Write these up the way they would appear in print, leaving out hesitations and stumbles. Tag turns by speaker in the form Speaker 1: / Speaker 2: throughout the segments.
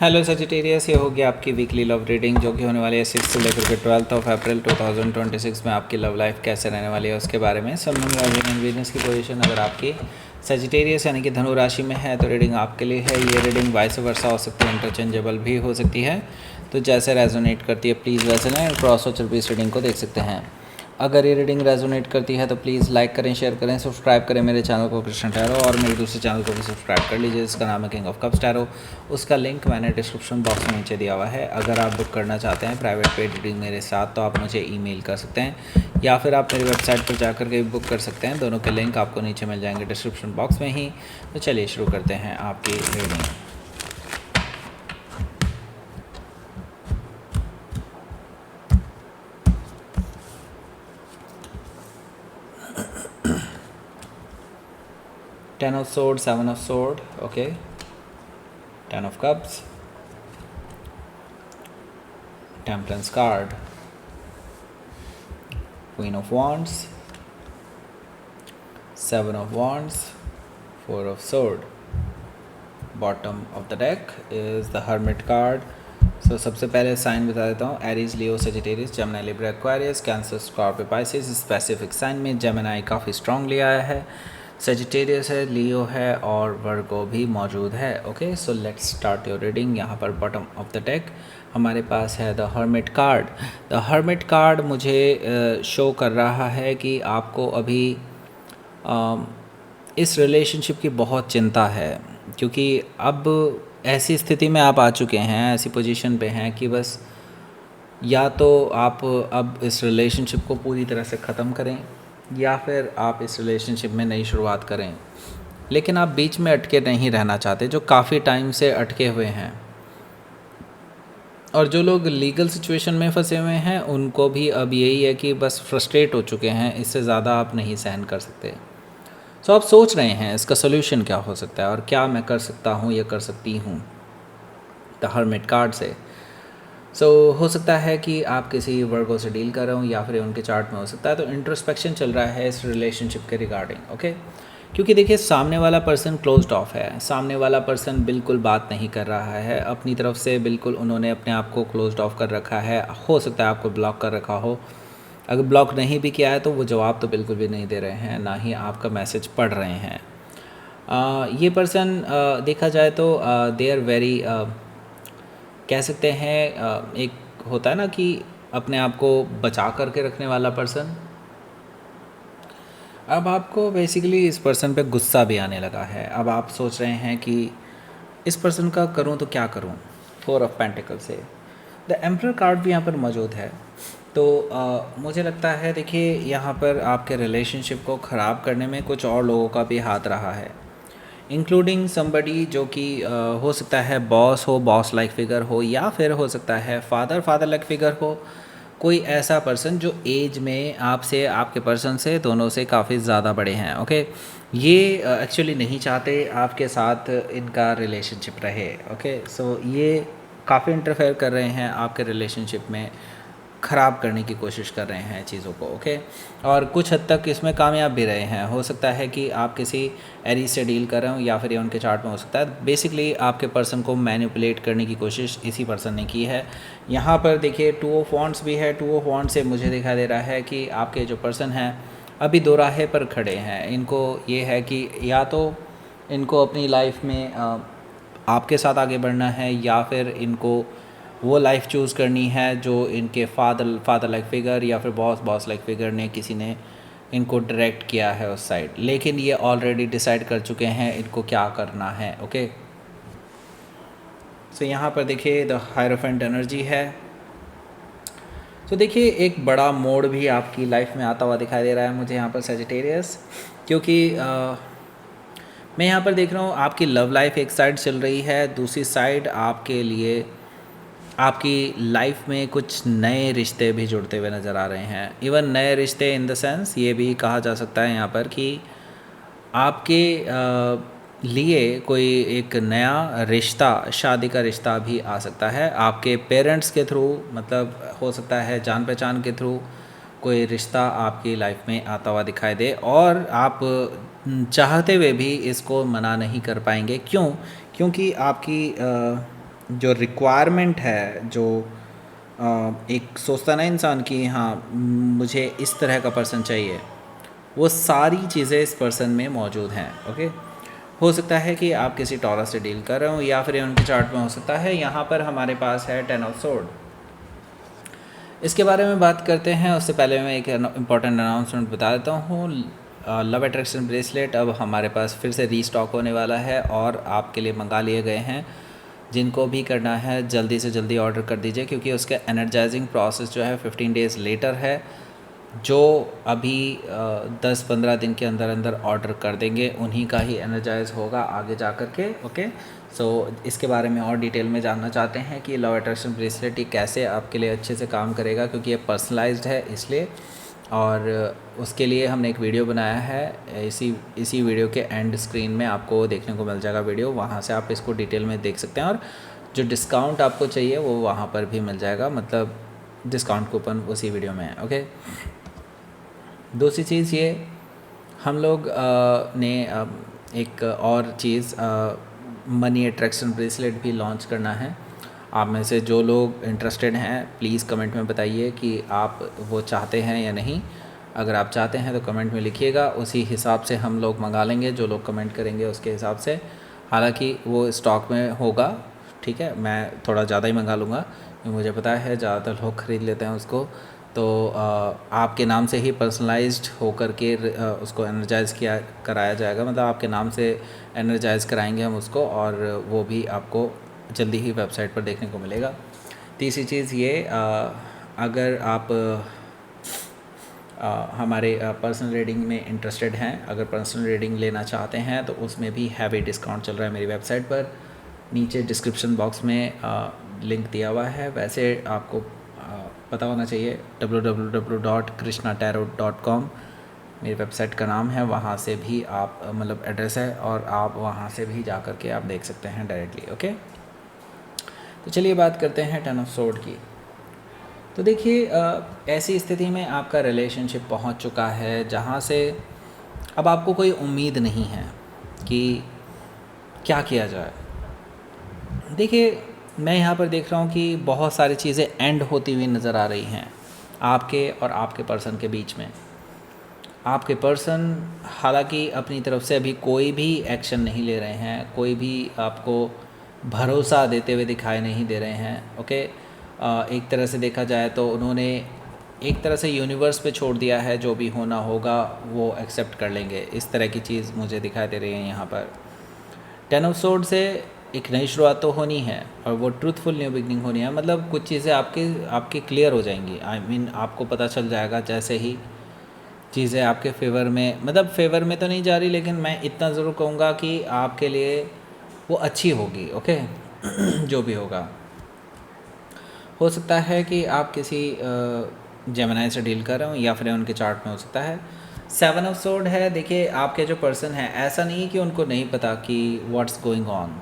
Speaker 1: Hello Sagittarius, ये होगी आपकी वीकली लव रीडिंग जो कि होने वाली है 6 से लेकर के 12 अप्रैल 2026 में आपकी लव लाइफ कैसे रहने वाली है उसके बारे में। Sun moon rising and Venus की पोजीशन अगर आपकी सजिटेरियस यानी कि धनु राशि में है तो रीडिंग आपके लिए है। ये रीडिंग वाइस वर्सा हो सकती है, इंटरचेंजेबल भी हो सकती है, तो जैसे रेजोनेट करती है प्लीज़ वैसे लें। क्रॉस और इस रीडिंग को देख सकते हैं। अगर ये रीडिंग रेजोनेट करती है तो प्लीज़ लाइक करें, शेयर करें, सब्सक्राइब करें मेरे चैनल को कृष्ण टैरो, और मेरे दूसरे चैनल को भी सब्सक्राइब कर लीजिए जिसका नाम है किंग ऑफ कप्स टैरो। उसका लिंक मैंने डिस्क्रिप्शन बॉक्स में नीचे दिया हुआ है। अगर आप बुक करना चाहते हैं प्राइवेट पेड रीडिंग मेरे साथ तो आप मुझे ईमेल कर सकते हैं या फिर आप मेरी वेबसाइट पर जाकर के बुक कर सकते हैं। दोनों के लिंक आपको नीचे मिल जाएंगे डिस्क्रिप्शन बॉक्स में ही। तो चलिए शुरू करते हैं आपकी reading. Ten of Swords, Seven of Swords, okay. Ten of Cups, Temperance card, Queen of Wands, Seven of Wands, Four of Swords. Bottom of the deck is the Hermit card. So सबसे पहले sign बता देता हूँ, Aries, Leo, Sagittarius, Gemini, Libra, Aquarius, Cancer, Scorpio, Pisces. Specific sign में Gemini काफ़ी strongly आया है, Sagittarius है, लियो है और वर्गो भी मौजूद है। Okay, so let's start your reading. यहाँ पर बॉटम ऑफ द डेक हमारे पास है the hermit card. The hermit card मुझे शो कर रहा है कि आपको अभी इस रिलेशनशिप की बहुत चिंता है, क्योंकि अब ऐसी स्थिति में आप आ चुके हैं, ऐसी पोजीशन पे हैं कि बस या तो आप अब इस रिलेशनशिप को पूरी तरह से ख़त्म करें या फिर आप इस रिलेशनशिप में नई शुरुआत करें, लेकिन आप बीच में अटके नहीं रहना चाहते, जो काफ़ी टाइम से अटके हुए हैं। और जो लोग लीगल सिचुएशन में फंसे हुए हैं उनको भी अब यही है कि बस फ्रस्ट्रेट हो चुके हैं, इससे ज़्यादा आप नहीं सहन कर सकते। सो आप सोच रहे हैं इसका सोल्यूशन क्या हो सकता है और क्या मैं कर सकता हूँ या कर सकती हूँ द हर्मिट कार्ड से। हो सकता है कि आप किसी वर्गो से डील कर रहे हो या फिर उनके चार्ट में हो सकता है, तो इंट्रोस्पेक्शन चल रहा है इस रिलेशनशिप के रिगार्डिंग। ओके, क्योंकि देखिए सामने वाला पर्सन क्लोज्ड ऑफ है, सामने वाला पर्सन बिल्कुल बात नहीं कर रहा है अपनी तरफ से, बिल्कुल उन्होंने अपने आप को क्लोज्ड ऑफ कर रखा है। हो सकता है आपको ब्लॉक कर रखा हो, अगर ब्लॉक नहीं भी किया है तो वो जवाब तो बिल्कुल भी नहीं दे रहे हैं, ना ही आपका मैसेज पढ़ रहे हैं। ये पर्सन देखा जाए तो दे आर वेरी, कह सकते हैं एक होता है ना कि अपने आप को बचा करके रखने वाला पर्सन। अब आपको बेसिकली इस पर्सन पे गुस्सा भी आने लगा है। अब आप सोच रहे हैं कि इस पर्सन का करूं तो क्या करूं। फोर ऑफ पेंटिकल से द एम्परर कार्ड भी यहाँ पर मौजूद है। तो मुझे लगता है देखिए यहाँ पर आपके रिलेशनशिप को ख़राब करने में कुछ और लोगों का भी हाथ रहा है, इंक्लूडिंग समबडी जो कि हो सकता है बॉस हो, बॉस लाइक फिगर हो, या फिर हो सकता है फादर लाइक फिगर हो। कोई ऐसा पर्सन जो एज में आपसे, आपके पर्सन से, दोनों से काफ़ी ज़्यादा बड़े हैं। ओके, ये एक्चुअली नहीं चाहते आपके साथ इनका रिलेशनशिप रहे। ओके, सो ये काफ़ी इंटरफेयर कर रहे हैं आपके रिलेशनशिप में, ख़राब करने की कोशिश कर रहे हैं चीज़ों को। ओके, और कुछ हद तक इसमें कामयाब भी रहे हैं। हो सकता है कि आप किसी एरी से डील कर रहे हो या फिर ये उनके चार्ट में हो सकता है। बेसिकली आपके पर्सन को मैनिपुलेट करने की कोशिश इसी पर्सन ने की है। यहाँ पर देखिए टू ऑफ वॉन्ड्स भी है। टू ऑफ वॉन्ड्स से मुझे दिखाई दे रहा है कि आपके जो पर्सन हैं अभी दो राहे पर खड़े हैं। इनको ये है कि या तो इनको अपनी लाइफ में आपके साथ आगे बढ़ना है या फिर इनको वो लाइफ चूज़ करनी है जो इनके फादर लाइक फिगर या फिर बॉस लाइक फिगर ने, किसी ने इनको डायरेक्ट किया है उस साइड, लेकिन ये ऑलरेडी डिसाइड कर चुके हैं इनको क्या करना है। ओके, सो यहाँ पर देखिए द हायरोफेंट एनर्जी है। तो देखिए एक बड़ा मोड़ भी आपकी लाइफ में आता हुआ दिखाई दे रहा है मुझे यहाँ पर सेजिटेरियस, क्योंकि मैं यहाँ पर देख रहा हूँ आपकी लव लाइफ एक साइड चल रही है, दूसरी साइड आपके लिए आपकी लाइफ में कुछ नए रिश्ते भी जुड़ते हुए नज़र आ रहे हैं। इवन नए रिश्ते इन द सेंस ये भी कहा जा सकता है यहाँ पर कि आपके लिए कोई एक नया रिश्ता, शादी का रिश्ता भी आ सकता है आपके पेरेंट्स के थ्रू, मतलब हो सकता है जान पहचान के थ्रू कोई रिश्ता आपकी लाइफ में आता हुआ दिखाई दे, और आप चाहते हुए भी इसको मना नहीं कर पाएंगे। क्यों? क्योंकि आपकी जो रिक्वायरमेंट है, जो एक सोचता ना इंसान कि हाँ मुझे इस तरह का पर्सन चाहिए, वो सारी चीज़ें इस पर्सन में मौजूद हैं। ओके, हो सकता है कि आप किसी टॉरस से डील कर रहे हो या फिर उनके चार्ट में हो सकता है। यहाँ पर हमारे पास है 10 ऑफ सोर्ड। इसके बारे में बात करते हैं, उससे पहले मैं एक इम्पॉर्टेंट अनाउंसमेंट बता देता हूँ। लव अट्रैक्शन ब्रेसलेट अब हमारे पास फिर से रीस्टॉक होने वाला है और आपके लिए मंगा लिए गए हैं। जिनको भी करना है जल्दी से जल्दी ऑर्डर कर दीजिए, क्योंकि उसका एनर्जाइजिंग प्रोसेस जो है 15 डेज़ लेटर है। जो अभी 10-15 दिन के अंदर अंदर ऑर्डर कर देंगे उन्हीं का ही एनर्जाइज होगा आगे जा कर के। ओके, सो इसके बारे में और डिटेल में जानना चाहते हैं कि लव अट्रैक्शन ब्रेसलेट ये कैसे आपके लिए अच्छे से काम करेगा, क्योंकि ये पर्सनलाइज्ड है इसलिए। और उसके लिए हमने एक वीडियो बनाया है, इसी वीडियो के एंड स्क्रीन में आपको देखने को मिल जाएगा वीडियो, वहाँ से आप इसको डिटेल में देख सकते हैं। और जो डिस्काउंट आपको चाहिए वो वहाँ पर भी मिल जाएगा, मतलब डिस्काउंट कूपन उसी वीडियो में है। ओके, दूसरी चीज़ ये, हम लोग ने एक और चीज़ मनी अट्रैक्शन ब्रेसलेट भी लॉन्च करना है। आप में से जो लोग इंटरेस्टेड हैं प्लीज़ कमेंट में बताइए कि आप वो चाहते हैं या नहीं। अगर आप चाहते हैं तो कमेंट में लिखिएगा, उसी हिसाब से हम लोग मंगा लेंगे। जो लोग कमेंट करेंगे उसके हिसाब से, हालांकि वो स्टॉक में होगा, ठीक है। मैं थोड़ा ज़्यादा ही मंगा लूँगा क्योंकि मुझे पता है ज़्यादातर लोग ख़रीद लेते हैं उसको। तो आपके नाम से ही पर्सनलाइज्ड होकर के उसको एनर्जाइज़ कराया जाएगा, मतलब आपके नाम से एनर्जाइज़ कराएंगे हम उसको, और वो भी आपको जल्दी ही वेबसाइट पर देखने को मिलेगा। तीसरी चीज़ ये, अगर आप हमारे पर्सनल रीडिंग में इंटरेस्टेड हैं, अगर पर्सनल रीडिंग लेना चाहते हैं तो उसमें भी हैवी डिस्काउंट चल रहा है मेरी वेबसाइट पर। नीचे डिस्क्रिप्शन बॉक्स में लिंक दिया हुआ है। वैसे आपको पता होना चाहिए www.krishnatarot.com मेरी वेबसाइट का नाम है, वहाँ से भी आप मतलब एड्रेस है, और आप वहाँ से भी जा कर के आप देख सकते हैं डायरेक्टली। ओके, तो चलिए बात करते हैं 10 ऑफ सोर्ड की। तो देखिए, ऐसी स्थिति में आपका रिलेशनशिप पहुँच चुका है जहाँ से अब आपको कोई उम्मीद नहीं है कि क्या किया जाए। देखिए, मैं यहाँ पर देख रहा हूँ कि बहुत सारी चीज़ें एंड होती हुई नज़र आ रही हैं आपके और आपके पर्सन के बीच में। आपके पर्सन हालांकि अपनी तरफ से अभी कोई भी एक्शन नहीं ले रहे हैं, कोई भी आपको भरोसा देते हुए दिखाई नहीं दे रहे हैं। ओके, एक तरह से देखा जाए तो उन्होंने एक तरह से यूनिवर्स पे छोड़ दिया है, जो भी होना होगा वो एक्सेप्ट कर लेंगे, इस तरह की चीज़ मुझे दिखाई दे रही है यहाँ पर। 10 ऑफ सोर्ड से एक नई शुरुआत तो होनी है, और वो ट्रूथफुल न्यू बिगनिंग होनी है, मतलब कुछ चीज़ें आपकी क्लियर हो जाएंगी। आई मीन आपको पता चल जाएगा जैसे ही चीज़ें आपके फेवर में, मतलब फेवर में तो नहीं जा रही, लेकिन मैं इतना ज़रूर कहूँगा कि आपके लिए वो अच्छी होगी। ओके जो भी होगा, हो सकता है कि आप किसी जेमिनी से डील कर रहे हो या फिर उनके चार्ट में हो सकता है 7 ऑफ सोर्ड है। देखिए, आपके जो पर्सन है, ऐसा नहीं कि उनको नहीं पता कि व्हाट्स गोइंग ऑन,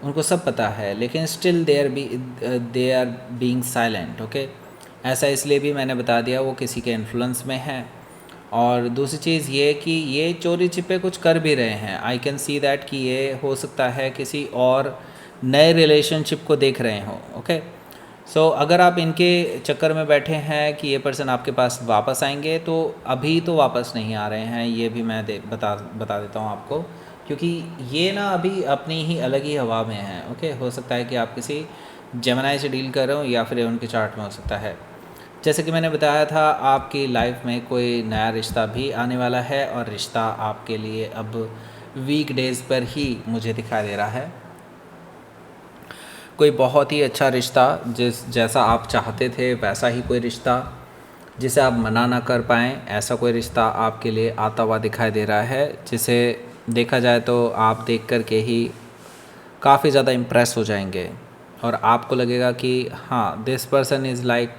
Speaker 1: उनको सब पता है, लेकिन still they are being silent. Okay, ऐसा इसलिए भी मैंने बता दिया, वो किसी के इन्फ्लुएंस में है। और दूसरी चीज़ ये कि ये चोरी छिपे कुछ कर भी रहे हैं। आई कैन सी दैट कि ये हो सकता है किसी और नए रिलेशनशिप को देख रहे हो। ओके, सो अगर आप इनके चक्कर में बैठे हैं कि ये पर्सन आपके पास वापस आएंगे, तो अभी तो वापस नहीं आ रहे हैं, ये भी मैं बता देता हूँ आपको, क्योंकि ये ना अभी अपनी ही अलग ही हवा में है। ओके, हो सकता है कि आप किसी जेमिनी से डील कर रहे हो या फिर उनके चार्ट में हो सकता है। जैसे कि मैंने बताया था, आपकी लाइफ में कोई नया रिश्ता भी आने वाला है, और रिश्ता आपके लिए अब वीक डेज़ पर ही मुझे दिखाई दे रहा है। कोई बहुत ही अच्छा रिश्ता, जैसा आप चाहते थे वैसा ही कोई रिश्ता, जिसे आप मना ना कर पाएँ, ऐसा कोई रिश्ता आपके लिए आता हुआ दिखाई दे रहा है, जिसे देखा जाए तो आप देख कर के ही काफ़ी ज़्यादा इम्प्रेस हो जाएंगे, और आपको लगेगा कि हाँ, this person is like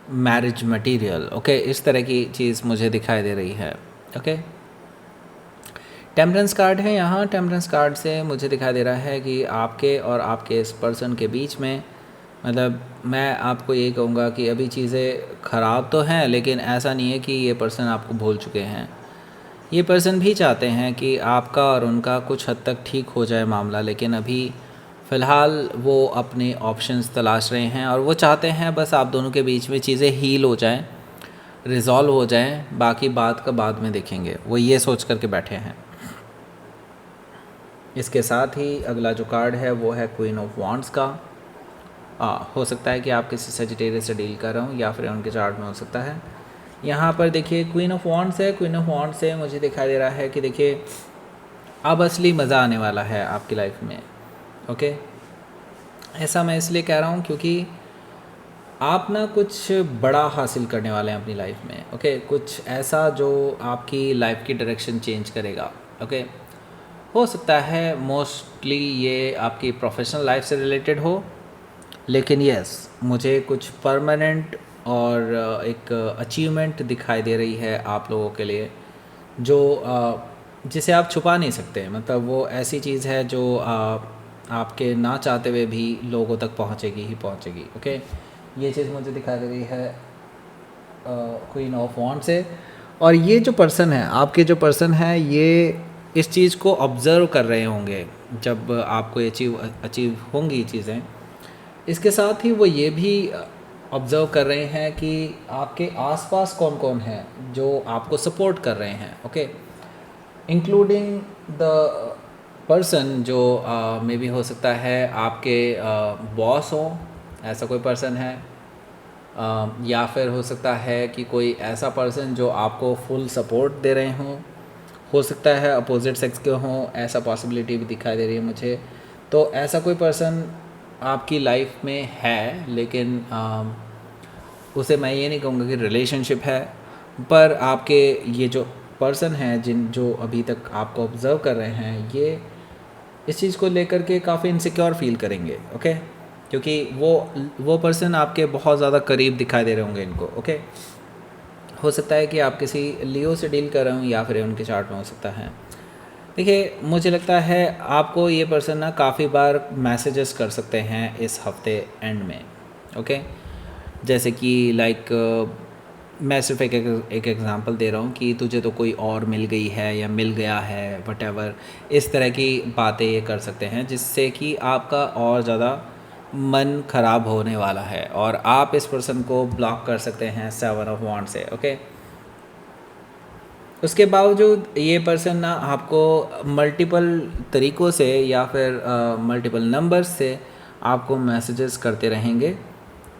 Speaker 1: marriage material. Okay, इस तरह की चीज़ मुझे दिखाई दे रही है। ओके, टेम्परेंस कार्ड है यहाँ। टेम्परेंस कार्ड से मुझे दिखाई दे रहा है कि आपके और आपके इस पर्सन के बीच में, मतलब मैं आपको ये कहूँगा कि अभी चीज़ें ख़राब तो हैं, लेकिन ऐसा नहीं है कि ये पर्सन आपको भूल चुके हैं। ये पर्सन भी चाहते हैं कि आपका और उनका कुछ हद तक ठीक हो जाए मामला, लेकिन अभी फ़िलहाल वो अपने ऑप्शंस तलाश रहे हैं और वो चाहते हैं बस आप दोनों के बीच में चीज़ें हील हो जाएं, रिज़ॉल्व हो जाएं, बाकी बात का बाद में देखेंगे, वो ये सोच कर के बैठे हैं। इसके साथ ही अगला जो कार्ड है वो है क्वीन ऑफ वॉन्ड्स का। हो सकता है कि आप किसी सजिटेरियस से डील कर रहे हो या फिर उनके चार्ट में हो सकता है। यहाँ पर देखिए क्वीन ऑफ वॉन्ड्स है। क्वीन ऑफ वॉन्ड्स से मुझे दिखाई दे रहा है कि देखिए अब असली मज़ा आने वाला है आपकी लाइफ में। ओके, ऐसा मैं इसलिए कह रहा हूँ क्योंकि आप ना कुछ बड़ा हासिल करने वाले हैं अपनी लाइफ में। ओके, कुछ ऐसा जो आपकी लाइफ की डायरेक्शन चेंज करेगा। ओके, हो सकता है मोस्टली ये आपकी प्रोफेशनल लाइफ से रिलेटेड हो, लेकिन यस मुझे कुछ परमानेंट और एक अचीवमेंट दिखाई दे रही है आप लोगों के लिए, जो जिसे आप छुपा नहीं सकते। मतलब वो ऐसी चीज़ है जो आपके ना चाहते हुए भी लोगों तक पहुंचेगी ही पहुंचेगी। ओके, ये चीज़ मुझे दिखाई दे रही है क्वीन ऑफ वॉन्ड से। और ये जो पर्सन है, आपके जो पर्सन है, ये इस चीज़ को ऑब्ज़र्व कर रहे होंगे जब आपको अचीव होंगी चीज़ें। इसके साथ ही वो ये भी ऑब्ज़र्व कर रहे हैं कि आपके आसपास कौन कौन है जो आपको सपोर्ट कर रहे हैं। ओके, इंक्लूडिंग द पर्सन जो मे बी हो सकता है आपके बॉस हो, ऐसा कोई पर्सन है, या फिर हो सकता है कि कोई ऐसा पर्सन जो आपको फुल सपोर्ट दे रहे हों, हो सकता है अपोजिट सेक्स के हों, ऐसा पॉसिबिलिटी भी दिखाई दे रही है मुझे। तो ऐसा कोई पर्सन आपकी लाइफ में है, लेकिन उसे मैं ये नहीं कहूँगा कि रिलेशनशिप है, पर आपके ये जो पर्सन हैं जो अभी तक आपको ऑब्ज़र्व कर रहे हैं, ये इस चीज़ को लेकर के काफ़ी इनसिक्योर फील करेंगे। ओके, क्योंकि वो पर्सन आपके बहुत ज़्यादा करीब दिखाई दे रहे होंगे इनको। ओके, हो सकता है कि आप किसी लियो से डील कर रहे हो या फिर उनके चार्ट में हो सकता है। देखिए, मुझे लगता है आपको ये पर्सन ना काफ़ी बार मैसेजेस कर सकते हैं इस हफ्ते एंड में। ओके, जैसे कि लाइक मैं सिर्फ एक एग्ज़ाम्पल दे रहा हूँ कि तुझे तो कोई और मिल गई है या मिल गया है, वटेवर, इस तरह की बातें ये कर सकते हैं, जिससे कि आपका और ज़्यादा मन ख़राब होने वाला है और आप इस पर्सन को ब्लॉक कर सकते हैं 7 ऑफ वॉन्ड से। ओके, उसके बावजूद ये पर्सन ना आपको मल्टीपल तरीक़ों से या फिर मल्टीपल नंबर्स से आपको मैसेजेस करते रहेंगे,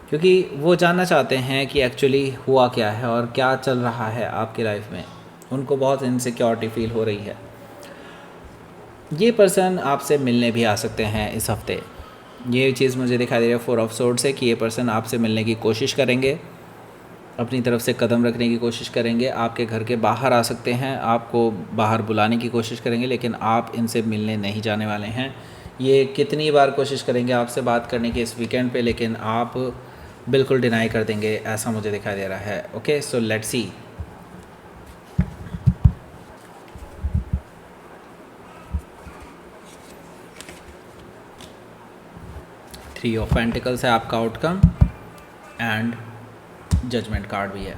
Speaker 1: क्योंकि वो जानना चाहते हैं कि एक्चुअली हुआ क्या है और क्या चल रहा है आपकी लाइफ में। उनको बहुत इनसिक्योरिटी फील हो रही है। ये पर्सन आपसे मिलने भी आ सकते हैं इस हफ्ते। ये चीज़ मुझे दिखाई दे रही है 4 ऑफ सोर्ड से कि ये पर्सन आपसे मिलने की कोशिश करेंगे, अपनी तरफ से कदम रखने की कोशिश करेंगे, आपके घर के बाहर आ सकते हैं, आपको बाहर बुलाने की कोशिश करेंगे, लेकिन आप इनसे मिलने नहीं जाने वाले हैं। ये कितनी बार कोशिश करेंगे आपसे बात करने की इस वीकेंड पे, लेकिन आप बिल्कुल डिनाई कर देंगे, ऐसा मुझे दिखाई दे रहा है। Okay, so let's see. Three of pentacles है आपका आउटकम एंड जजमेंट कार्ड भी है।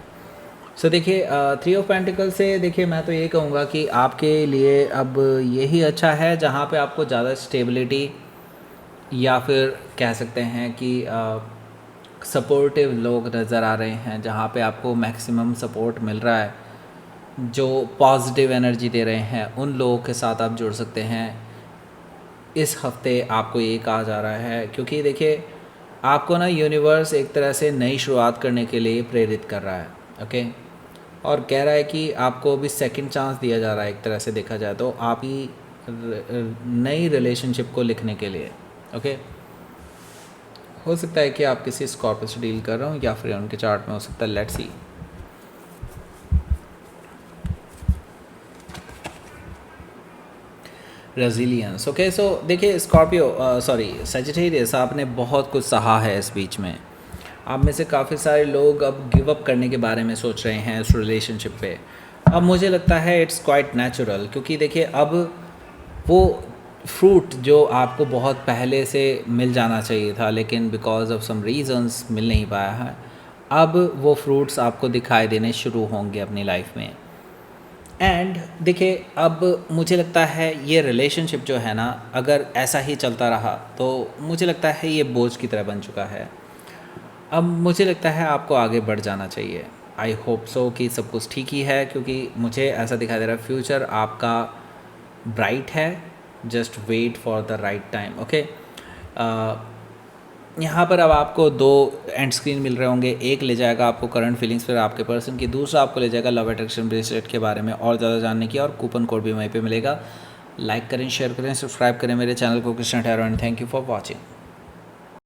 Speaker 1: सो देखिए, थ्री ऑफ पेंटिकल से देखिए मैं तो ये कहूँगा कि आपके लिए अब यही अच्छा है जहाँ पे आपको ज़्यादा स्टेबिलिटी या फिर कह सकते हैं कि सपोर्टिव लोग नज़र आ रहे हैं, जहाँ पे आपको मैक्सिमम सपोर्ट मिल रहा है, जो पॉजिटिव एनर्जी दे रहे हैं, उन लोगों के साथ आप जुड़ सकते हैं। इस हफ्ते आपको ये कहा जा रहा है, क्योंकि देखिए आपको ना यूनिवर्स एक तरह से नई शुरुआत करने के लिए प्रेरित कर रहा है। ओके, और कह रहा है कि आपको अभी सेकंड चांस दिया जा रहा है, एक तरह से देखा जाए तो आप ही नई रिलेशनशिप को लिखने के लिए। ओके, हो सकता है कि आप किसी स्कॉर्पियो से डील कर रहे हो या फिर उनके चार्ट में हो सकता है। Let's see. रेजिलियंस। ओके, सो देखिए स्कॉर्पियो सजिटेरियस, आपने बहुत कुछ सहा है इस बीच में। आप में से काफ़ी सारे लोग अब गिव अप करने के बारे में सोच रहे हैं इस रिलेशनशिप पे। अब मुझे लगता है इट्स क्वाइट नेचुरल, क्योंकि देखिए अब वो फ्रूट जो आपको बहुत पहले से मिल जाना चाहिए था, लेकिन बिकॉज ऑफ सम रीज़न्स मिल नहीं पाया है, अब वो फ्रूट्स आपको दिखाई देने शुरू होंगे अपनी लाइफ में। एंड देखिए, अब मुझे लगता है ये रिलेशनशिप जो है ना, अगर ऐसा ही चलता रहा तो मुझे लगता है ये बोझ की तरह बन चुका है। अब मुझे लगता है आपको आगे बढ़ जाना चाहिए। आई होप सो कि सब कुछ ठीक ही है, क्योंकि मुझे ऐसा दिखाई दे रहा है फ्यूचर आपका ब्राइट है। Just wait for the right time, okay. यहाँ पर अब आपको दो एंड स्क्रीन मिल रहे होंगे। एक ले जाएगा आपको करंट फीलिंग्स पर आपके पर्सन की, दूसरा आपको ले जाएगा लव अट्रैक्शन ब्रेसलेट के बारे में और ज़्यादा जानने की, और कूपन कोड भी वहीं पे मिलेगा। लाइक करें, शेयर करें, सब्सक्राइब करें मेरे चैनल को Krishna tarot, and thank you for watching.